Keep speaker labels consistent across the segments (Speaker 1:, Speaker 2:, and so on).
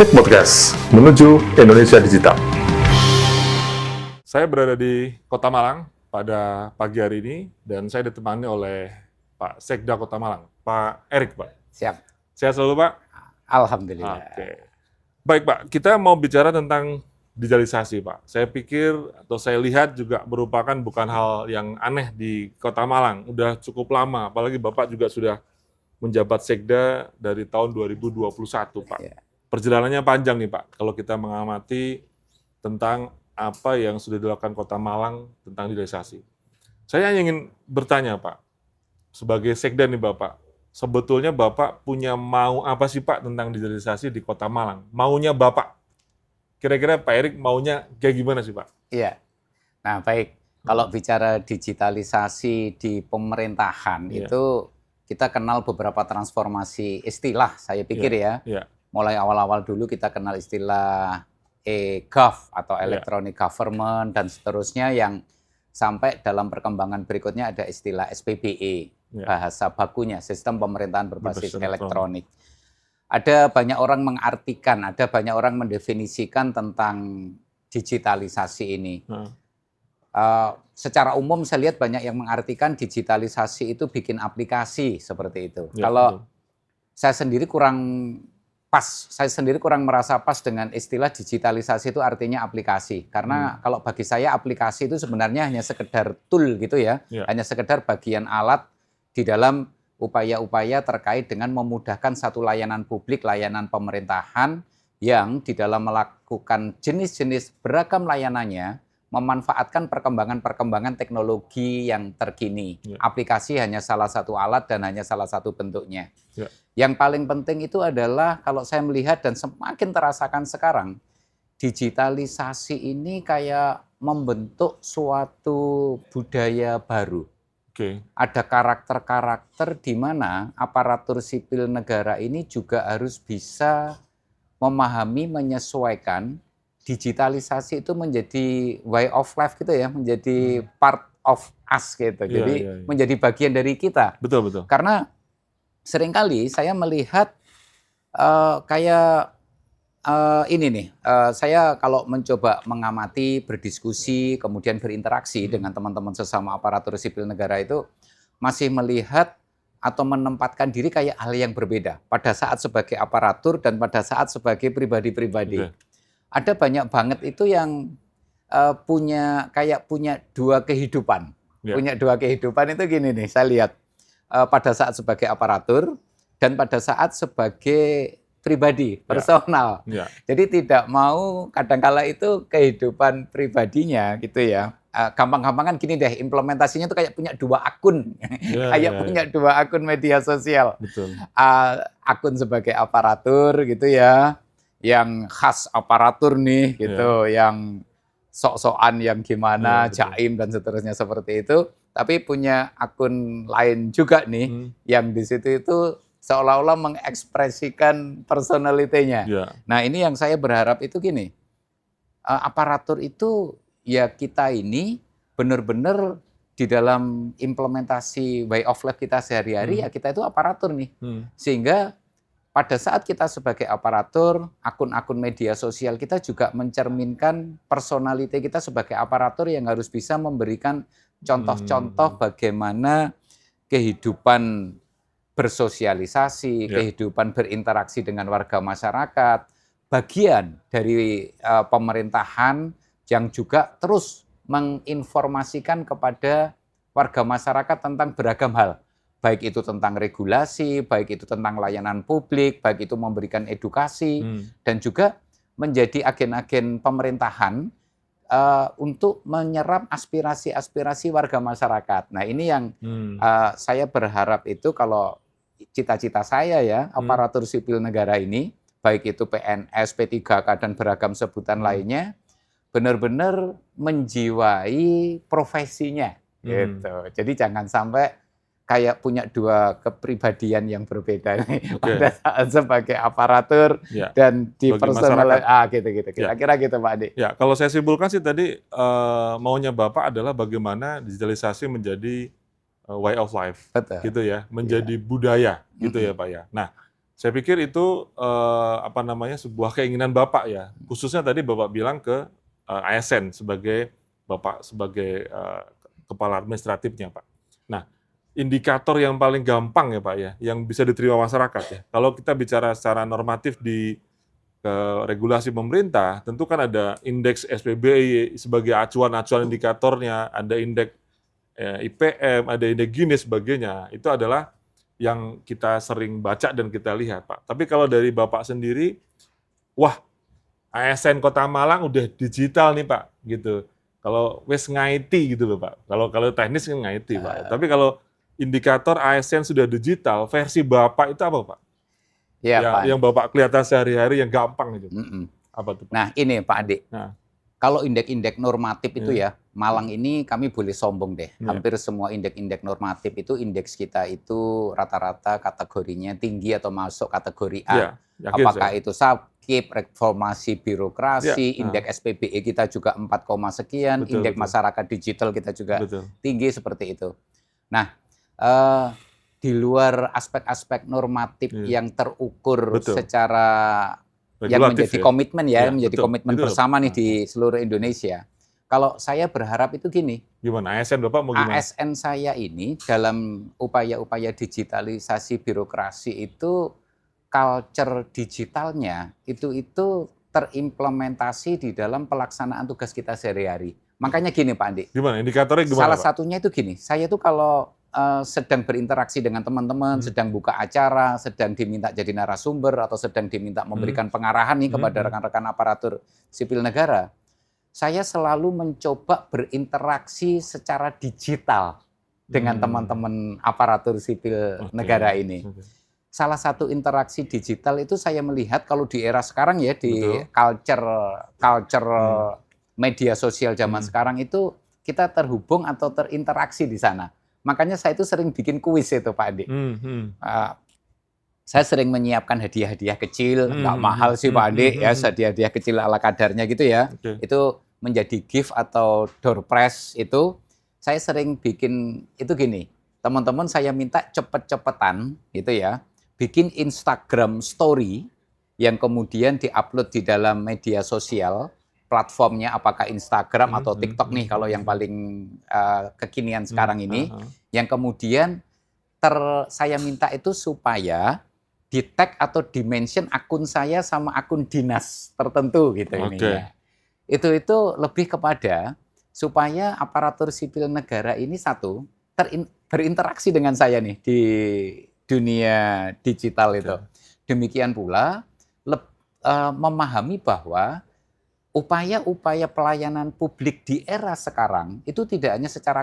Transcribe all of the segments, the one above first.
Speaker 1: Teknik Podcast menuju Indonesia Digital. Saya berada di Kota Malang pada pagi hari ini dan saya ditemani oleh Pak Sekda Kota Malang, Pak Erik, Pak.
Speaker 2: Siap.
Speaker 1: Sehat selalu, Pak?
Speaker 2: Alhamdulillah.
Speaker 1: Oke. Baik, Pak. Kita mau bicara tentang digitalisasi, Pak. Saya pikir atau saya lihat juga merupakan bukan hal yang aneh di Kota Malang. Udah cukup lama, apalagi Bapak juga sudah menjabat Sekda dari tahun 2021, Pak.
Speaker 2: Ya.
Speaker 1: Perjalanannya panjang nih, Pak, kalau kita mengamati tentang apa yang sudah dilakukan Kota Malang tentang digitalisasi. Saya ingin bertanya, Pak, sebagai Sekda nih Bapak, sebetulnya Bapak punya mau apa sih, Pak, tentang digitalisasi di Kota Malang? Maunya Bapak? Kira-kira Pak Erik maunya kayak gimana sih, Pak?
Speaker 2: Iya. Nah, baik. Kalau bicara digitalisasi di pemerintahan,
Speaker 1: Iya.
Speaker 2: itu kita kenal beberapa transformasi istilah, saya pikir ya.
Speaker 1: Iya.
Speaker 2: Mulai awal-awal dulu kita kenal istilah e-gov atau
Speaker 1: Iya.
Speaker 2: electronic government dan seterusnya, yang sampai dalam perkembangan berikutnya ada istilah SPBE,
Speaker 1: Iya.
Speaker 2: bahasa bakunya, sistem pemerintahan berbasis
Speaker 1: Berbasis
Speaker 2: elektronik. Ada banyak orang mengartikan, ada banyak orang mendefinisikan tentang digitalisasi ini. Secara umum saya lihat banyak yang mengartikan digitalisasi itu bikin aplikasi seperti itu.
Speaker 1: Ya,
Speaker 2: Kalau
Speaker 1: betul.
Speaker 2: saya sendiri kurang pas, saya sendiri kurang merasa pas dengan istilah digitalisasi itu artinya aplikasi. Karena kalau bagi saya aplikasi itu sebenarnya hanya sekedar tool gitu ya,
Speaker 1: Ya.
Speaker 2: hanya sekedar bagian alat di dalam upaya-upaya terkait dengan memudahkan satu layanan publik, layanan pemerintahan yang di dalam melakukan jenis-jenis beragam layanannya memanfaatkan perkembangan-perkembangan teknologi yang terkini.
Speaker 1: Ya.
Speaker 2: Aplikasi hanya salah satu alat dan hanya salah satu bentuknya.
Speaker 1: Ya.
Speaker 2: Yang paling penting itu adalah kalau saya melihat dan semakin terasakan sekarang, digitalisasi ini kayak membentuk suatu budaya baru.
Speaker 1: Oke.
Speaker 2: Ada karakter-karakter di mana aparatur sipil negara ini juga harus bisa memahami, menyesuaikan digitalisasi itu menjadi way of life gitu ya, menjadi part of us gitu.
Speaker 1: Iya,
Speaker 2: Jadi
Speaker 1: iya, iya.
Speaker 2: menjadi bagian dari kita.
Speaker 1: Betul, betul.
Speaker 2: Karena seringkali saya melihat ini nih, saya kalau mencoba mengamati, berdiskusi, kemudian berinteraksi dengan teman-teman sesama aparatur sipil negara itu masih melihat atau menempatkan diri kayak hal yang berbeda pada saat sebagai aparatur dan pada saat sebagai pribadi-pribadi.
Speaker 1: Oke.
Speaker 2: Ada banyak banget itu yang punya dua kehidupan.
Speaker 1: Ya.
Speaker 2: Punya dua kehidupan itu gini nih, saya lihat pada saat sebagai aparatur dan pada saat sebagai pribadi, personal.
Speaker 1: Ya.
Speaker 2: Jadi tidak mau kadangkala itu kehidupan pribadinya gitu ya. Gampang-gampangan gini deh, implementasinya tuh kayak punya dua akun.
Speaker 1: Ya,
Speaker 2: Kayak
Speaker 1: ya,
Speaker 2: punya dua akun media sosial.
Speaker 1: Betul.
Speaker 2: Akun sebagai aparatur gitu ya, yang khas aparatur nih gitu, yang sok-sokan yang gimana,
Speaker 1: Iya, betul.
Speaker 2: jaim dan seterusnya seperti itu. Tapi punya akun lain juga nih, yang di situ itu seolah-olah mengekspresikan personality-nya.
Speaker 1: Ya.
Speaker 2: Nah, ini yang saya berharap itu gini, aparatur itu ya kita ini benar-benar di dalam implementasi way of life kita sehari-hari, ya kita itu aparatur nih. Sehingga pada saat kita sebagai aparatur, akun-akun media sosial kita juga mencerminkan personality kita sebagai aparatur yang harus bisa memberikan contoh-contoh bagaimana kehidupan bersosialisasi, kehidupan berinteraksi dengan warga masyarakat, bagian dari pemerintahan yang juga terus menginformasikan kepada warga masyarakat tentang beragam hal. Baik itu tentang regulasi, baik itu tentang layanan publik, baik itu memberikan edukasi, dan juga menjadi agen-agen pemerintahan untuk menyerap aspirasi-aspirasi warga masyarakat. Nah, ini yang saya berharap itu kalau cita-cita saya ya, aparatur sipil negara ini, baik itu PNS, P3K, dan beragam sebutan lainnya, benar-benar menjiwai profesinya. Gitu. Jadi jangan sampai kayak punya dua kepribadian yang berbeda nih pada saat sebagai aparatur dan di personal gitu-gitu. Kira-kira gitu Pak Adi.
Speaker 1: Ya, kalau saya simpulkan sih tadi maunya Bapak adalah bagaimana digitalisasi menjadi way of life.
Speaker 2: Betul.
Speaker 1: Gitu ya, menjadi budaya gitu ya Pak ya. Nah, Saya pikir itu sebuah keinginan Bapak ya. Khususnya tadi Bapak bilang ke ASN sebagai Bapak sebagai kepala administratifnya, Pak. Nah, indikator yang paling gampang ya Pak ya, yang bisa diterima masyarakat ya. Kalau kita bicara secara normatif di regulasi pemerintah, tentu kan ada indeks SPBI sebagai acuan-acuan indikatornya, ada indeks IPM, ada indeks gini sebagainya. Itu adalah yang kita sering baca dan kita lihat, Pak. Tapi kalau dari Bapak sendiri, wah, ASN Kota Malang udah digital nih, Pak, gitu. Kalau wes ngaiti gitu loh, Pak. Kalau teknis kan ngaiti, Pak. Tapi kalau indikator ASN sudah digital, versi Bapak itu apa, Pak?
Speaker 2: Ya, Pak.
Speaker 1: Yang Bapak kelihatan sehari-hari yang gampang gitu. Apa tuh, Pak?
Speaker 2: Nah, ini Pak Ade.
Speaker 1: Nah.
Speaker 2: Kalau indeks-indeks normatif itu ya, Malang ini kami boleh sombong deh. Hampir semua indeks-indeks normatif itu indeks kita itu rata-rata kategorinya tinggi atau masuk kategori A. Apakah itu SAPKIP, reformasi birokrasi, indeks SPBE kita juga 4, sekian, indeks masyarakat digital kita juga tinggi seperti itu. Nah, di luar aspek-aspek normatif yang terukur secara yang menjadi komitmen menjadi komitmen bersama nih di seluruh Indonesia. Kalau saya berharap itu gini.
Speaker 1: Gimana? ASN Bapak mau gimana?
Speaker 2: ASN saya ini dalam upaya-upaya digitalisasi birokrasi itu culture digitalnya itu terimplementasi di dalam pelaksanaan tugas kita sehari-hari. Makanya gini Pak Andi.
Speaker 1: Gimana? Indikatornya gimana,
Speaker 2: Salah satunya itu gini. Saya tuh kalau sedang berinteraksi dengan teman-teman, sedang buka acara, sedang diminta jadi narasumber, atau sedang diminta memberikan pengarahan nih kepada rekan-rekan aparatur sipil negara, saya selalu mencoba berinteraksi secara digital dengan teman-teman aparatur sipil negara ini. Salah satu interaksi digital itu saya melihat kalau di era sekarang ya, di culture media sosial zaman sekarang itu kita terhubung atau terinteraksi di sana. Makanya saya itu sering bikin kuis itu Pak Andi. Saya sering menyiapkan hadiah-hadiah kecil, nggak mahal sih Pak Andi, ya hadiah-hadiah kecil ala kadarnya gitu ya. Itu menjadi gift atau door prize itu, saya sering bikin itu gini, teman-teman saya minta cepet-cepetan gitu ya, bikin Instagram story yang kemudian diupload di dalam media sosial, platformnya apakah Instagram atau TikTok nih kalau yang paling kekinian sekarang ini, yang kemudian saya minta itu supaya di tag atau dimension akun saya sama akun dinas tertentu gitu ini ya. Itu lebih kepada supaya aparatur sipil negara ini satu berinteraksi dengan saya nih di dunia digital itu. Demikian pula memahami bahwa upaya-upaya pelayanan publik di era sekarang itu tidak hanya secara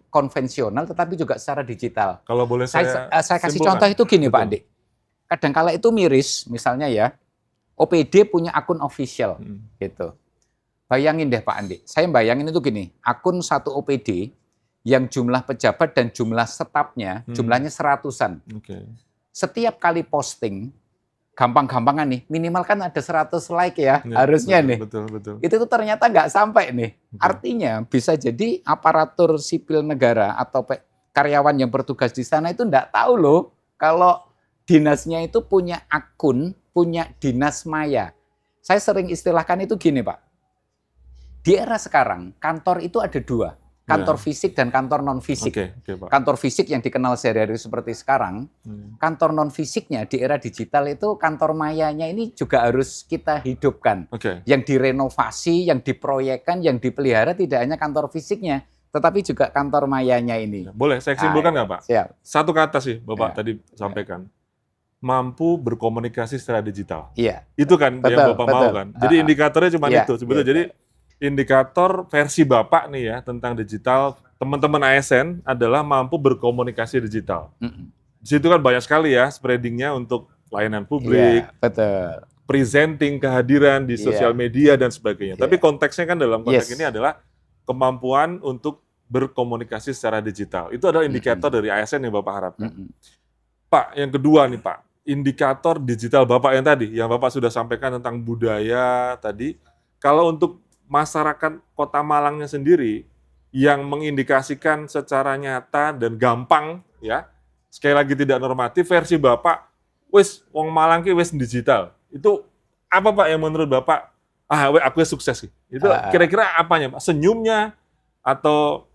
Speaker 2: konvensional tetapi juga secara digital.
Speaker 1: Kalau boleh
Speaker 2: saya kasih contoh itu gini Pak Andi. Kadangkala itu miris, misalnya ya, OPD punya akun official gitu. Bayangin deh Pak Andi, saya bayangin itu gini, akun satu OPD yang jumlah pejabat dan jumlah stafnya jumlahnya 100-an. Setiap kali posting gampang-gampangan nih, minimal kan ada 100 like ya, harusnya nih.
Speaker 1: Betul.
Speaker 2: Itu tuh ternyata nggak sampai nih. Artinya bisa jadi aparatur sipil negara atau karyawan yang bertugas di sana itu nggak tahu loh kalau dinasnya itu punya akun, punya dinas maya. Saya sering istilahkan itu gini Pak. Di era sekarang, kantor itu ada dua. Kantor fisik dan kantor non-fisik. Kantor fisik yang dikenal sehari-hari seperti sekarang, kantor non-fisiknya di era digital itu kantor mayanya ini juga harus kita hidupkan. Yang direnovasi, yang diproyekkan, yang dipelihara tidak hanya kantor fisiknya, tetapi juga kantor mayanya ini.
Speaker 1: Boleh saya simpulkan nggak Pak?
Speaker 2: Siap.
Speaker 1: Satu kata sih Bapak tadi sampaikan. Mampu berkomunikasi secara digital.
Speaker 2: Iya.
Speaker 1: Itu kan yang Bapak mau kan. Jadi indikatornya cuma itu sebetulnya. Jadi indikator versi Bapak nih ya tentang digital, teman-teman ASN adalah mampu berkomunikasi digital. Di situ kan banyak sekali ya spreadingnya untuk layanan publik, presenting kehadiran di sosial media dan sebagainya. Tapi konteksnya kan dalam konteks ini adalah kemampuan untuk berkomunikasi secara digital. Itu adalah indikator dari ASN yang Bapak harapkan. Pak, yang kedua nih Pak, indikator digital Bapak yang tadi, yang Bapak sudah sampaikan tentang budaya tadi, kalau untuk masyarakat Kota Malangnya sendiri yang mengindikasikan secara nyata dan gampang ya, sekali lagi tidak normatif, versi Bapak wis wong Malang ki wis digital. Itu apa Pak yang menurut Bapak aku sukses sih? Itu kira-kira apanya Pak? Senyumnya atau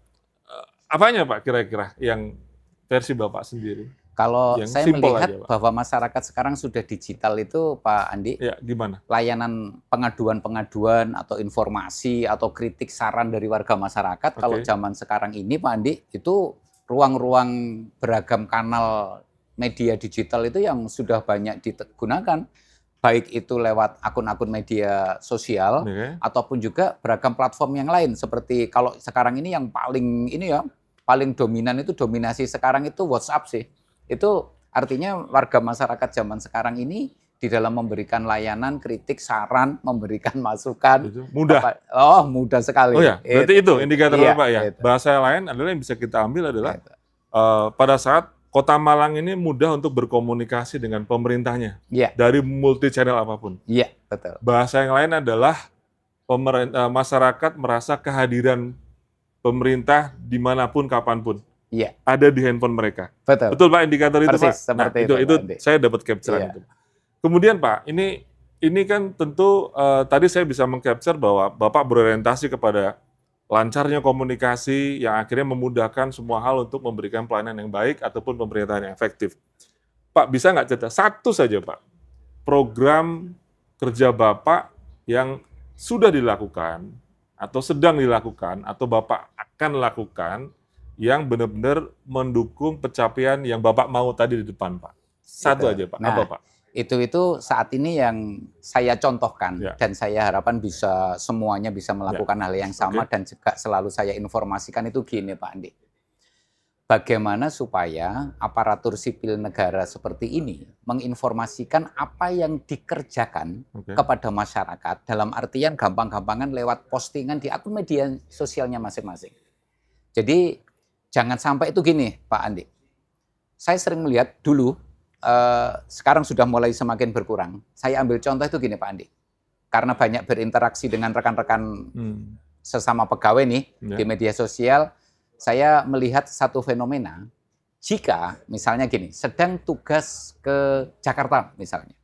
Speaker 1: apanya Pak kira-kira yang versi Bapak sendiri?
Speaker 2: Kalau
Speaker 1: Yang
Speaker 2: saya
Speaker 1: simple
Speaker 2: melihat
Speaker 1: aja, Pak.
Speaker 2: bahwa masyarakat sekarang sudah digital itu, Pak Andi,
Speaker 1: Ya, gimana?
Speaker 2: layanan pengaduan-pengaduan atau informasi atau kritik saran dari warga masyarakat, kalau zaman sekarang ini, Pak Andi, itu ruang-ruang beragam kanal media digital itu yang sudah banyak digunakan, baik itu lewat akun-akun media sosial ataupun juga beragam platform yang lain, seperti kalau sekarang ini yang paling dominan itu, dominasi sekarang itu WhatsApp sih. Itu artinya warga masyarakat zaman sekarang ini di dalam memberikan layanan, kritik, saran, memberikan masukan.
Speaker 1: Itu mudah.
Speaker 2: Mudah sekali.
Speaker 1: Oh ya, berarti itu indikator Bapak ya.
Speaker 2: Itu.
Speaker 1: Bahasa lain adalah yang bisa kita ambil adalah pada saat Kota Malang ini mudah untuk berkomunikasi dengan pemerintahnya dari multi channel apapun.
Speaker 2: Iya, betul.
Speaker 1: Bahasa yang lain adalah masyarakat merasa kehadiran pemerintah dimanapun, kapanpun.
Speaker 2: Iya.
Speaker 1: Ada di handphone mereka.
Speaker 2: Betul.
Speaker 1: Betul Pak indikator itu Pak?
Speaker 2: Seperti
Speaker 1: itu saya dapat capture itu. Kemudian Pak, ini kan tentu tadi saya bisa meng-capture bahwa Bapak berorientasi kepada lancarnya komunikasi yang akhirnya memudahkan semua hal untuk memberikan pelayanan yang baik ataupun pemerintahan yang efektif. Pak, bisa nggak cerita satu saja Pak, program kerja Bapak yang sudah dilakukan atau sedang dilakukan atau Bapak akan lakukan yang benar-benar mendukung pencapaian yang Bapak mau tadi di depan, Pak. Satu aja, Pak. Apa, Pak?
Speaker 2: Itu saat ini yang saya contohkan dan saya harapkan semuanya bisa melakukan hal yang sama dan juga selalu saya informasikan itu gini, Pak Andi. Bagaimana supaya aparatur sipil negara seperti ini menginformasikan apa yang dikerjakan kepada masyarakat dalam artian gampang-gampangan lewat postingan di akun media sosialnya masing-masing. Jadi jangan sampai itu gini, Pak Andi. Saya sering melihat dulu, sekarang sudah mulai semakin berkurang. Saya ambil contoh itu gini, Pak Andi. Karena banyak berinteraksi dengan rekan-rekan sesama pegawai nih di media sosial, saya melihat satu fenomena. Jika misalnya gini, sedang tugas ke Jakarta misalnya.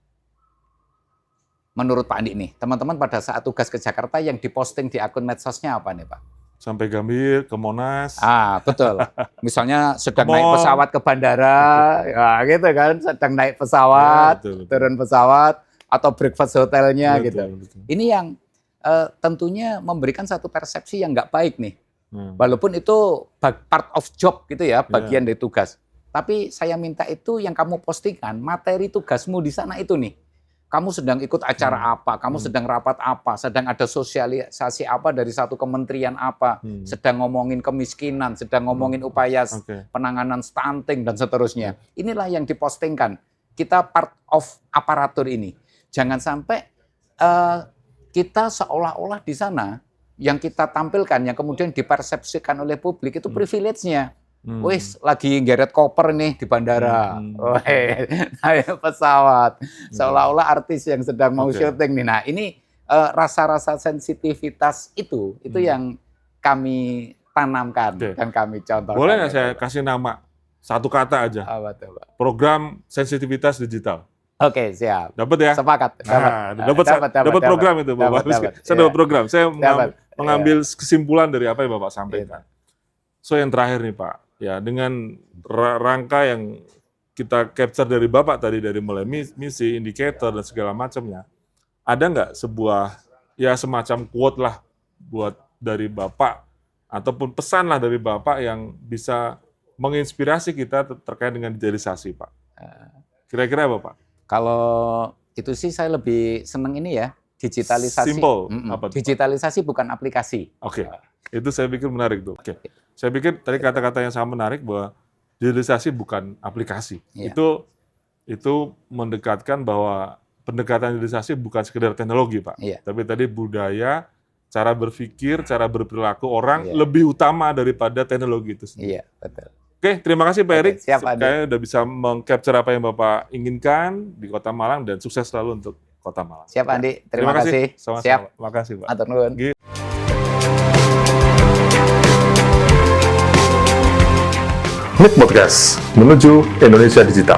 Speaker 2: Menurut Pak Andi nih, teman-teman pada saat tugas ke Jakarta yang diposting di akun medsosnya apa nih, Pak?
Speaker 1: Sampai Gambir, ke Monas.
Speaker 2: Betul. Misalnya sedang naik pesawat ke bandara, ya gitu kan, sedang naik pesawat, turun pesawat, atau breakfast hotelnya gitu. Betul. Ini yang tentunya memberikan satu persepsi yang nggak baik nih. Walaupun itu part of job gitu ya, bagian dari tugas. Tapi saya minta itu yang kamu postingkan, materi tugasmu di sana itu nih. Kamu sedang ikut acara apa, kamu sedang rapat apa, sedang ada sosialisasi apa dari satu kementerian apa, sedang ngomongin kemiskinan, sedang ngomongin upaya penanganan stunting dan seterusnya. Inilah yang dipostingkan. Kita part of aparatur ini. Jangan sampai kita seolah-olah di sana yang kita tampilkan, yang kemudian dipersepsikan oleh publik itu privilege-nya. Wis lagi geret koper nih di bandara, naik pesawat, seolah-olah artis yang sedang mau syuting nih. Nah ini rasa-rasa sensitivitas itu yang kami tanamkan dan kami contohkan.
Speaker 1: Boleh nggak saya kasih nama satu kata aja?
Speaker 2: Apa tuh, Pak?
Speaker 1: Program sensitivitas digital.
Speaker 2: Oke, siap.
Speaker 1: Dapat ya?
Speaker 2: Sepakat.
Speaker 1: Dapat program itu, Bapak. Saya dapat program. Saya mengambil kesimpulan dari apa yang Bapak sampaikan. So yang terakhir nih Pak. Ya, dengan rangka yang kita capture dari Bapak tadi, dari mulai misi, indikator, dan segala macamnya, ada nggak sebuah, ya semacam quote lah buat dari Bapak, ataupun pesan lah dari Bapak yang bisa menginspirasi kita terkait dengan digitalisasi, Pak? Kira-kira apa, Pak?
Speaker 2: Kalau itu sih saya lebih seneng ini ya, digitalisasi.
Speaker 1: Simple. Apa tuh,
Speaker 2: digitalisasi Pak? Bukan aplikasi.
Speaker 1: Oke. Itu saya pikir menarik tuh. Oke. Saya pikir tadi kata-kata yang sangat menarik bahwa digitalisasi bukan aplikasi. Itu mendekatkan bahwa pendekatan digitalisasi bukan sekedar teknologi, Pak. Tapi tadi budaya, cara berpikir, cara berperilaku orang lebih utama daripada teknologi itu sendiri.
Speaker 2: Iya, betul.
Speaker 1: Oke, terima kasih Pak Erik.
Speaker 2: Kayaknya
Speaker 1: udah bisa meng-capture apa yang Bapak inginkan di Kota Malang dan sukses selalu untuk Kota Malang.
Speaker 2: Siap, Andi. Terima kasih.
Speaker 1: Sama-sama.
Speaker 2: Siap.
Speaker 1: Terima kasih, Pak.
Speaker 2: Atur nuwun.
Speaker 3: Nik Podcast menuju Indonesia Digital.